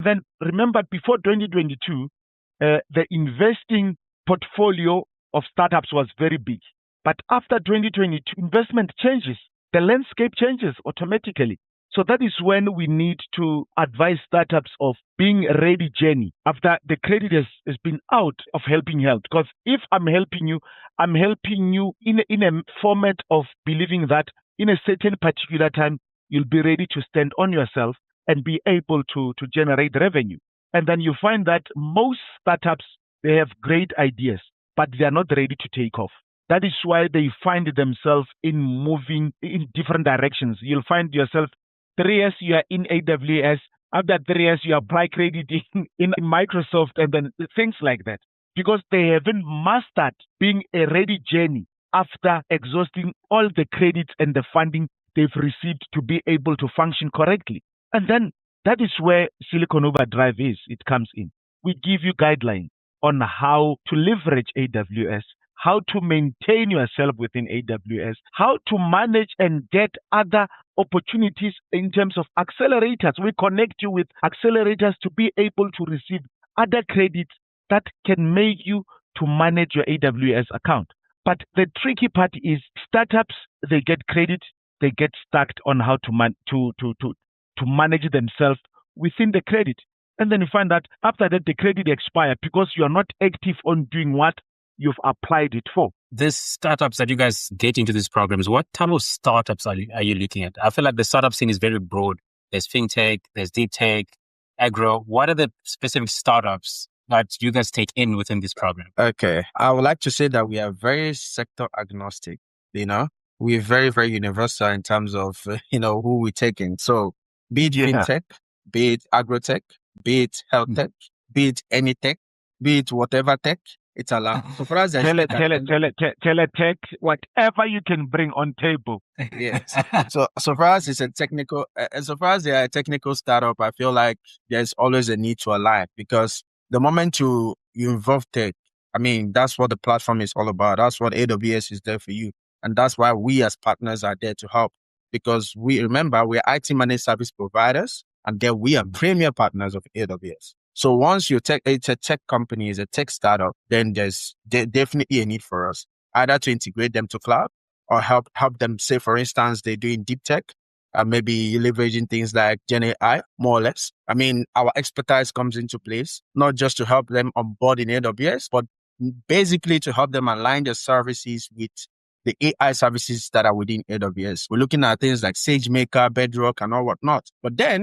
Then remember, before 2022, the investing portfolio of startups was very big. But after 2022, investment changes. The landscape changes automatically. So that is when we need to advise startups of being a ready journey after the credit has been out of helping health. Because if I'm helping you in a format of believing that in a certain particular time, you'll be ready to stand on yourself and be able to generate revenue. And then you find that most startups, they have great ideas, but they are not ready to take off. That is why they find themselves in moving in different directions. You'll find yourself 3 years you are in AWS. After 3 years, you apply credit in Microsoft and then things like that. Because they haven't mastered being a ready journey after exhausting all the credits and the funding they've received to be able to function correctly. And then that is where Silicon Overdrive it comes in. We give you guidelines on how to leverage AWS, how to maintain yourself within AWS, how to manage and get other opportunities in terms of accelerators. We connect you with accelerators to be able to receive other credits that can make you to manage your AWS account. But the tricky part is startups, they get credit, they get stuck on how to manage themselves within the credit. And then you find that after that, the credit expires because you are not active on doing what you've applied it for. These startups that you guys get into these programs, what type of startups are you looking at? I feel like the startup scene is very broad. There's fintech, there's deep tech, agro. What are the specific startups that you guys take in within this program? Okay. I would like to say that we are very sector agnostic, We're very, very universal in terms of, who we take in. So be it fintech, be it agrotech, be it health tech, be it any tech, be it whatever tech, it's allowed. So for us, teletech, whatever you can bring on table. Yes. So for us, it's a technical. So for us, they are a technical startup. I feel like there's always a need to align because the moment you involve tech, that's what the platform is all about. That's what AWS is there for you, and that's why we as partners are there to help. Because we're IT managed service providers, and then we are premier partners of AWS. So once it's a tech company, it's a tech startup, then there's definitely a need for us either to integrate them to cloud or help them. Say, for instance, they're doing deep tech, maybe leveraging things like Gen AI, more or less. Our expertise comes into place, not just to help them onboard in AWS, but basically to help them align their services with the AI services that are within AWS. We're looking at things like SageMaker, Bedrock, and all whatnot. But then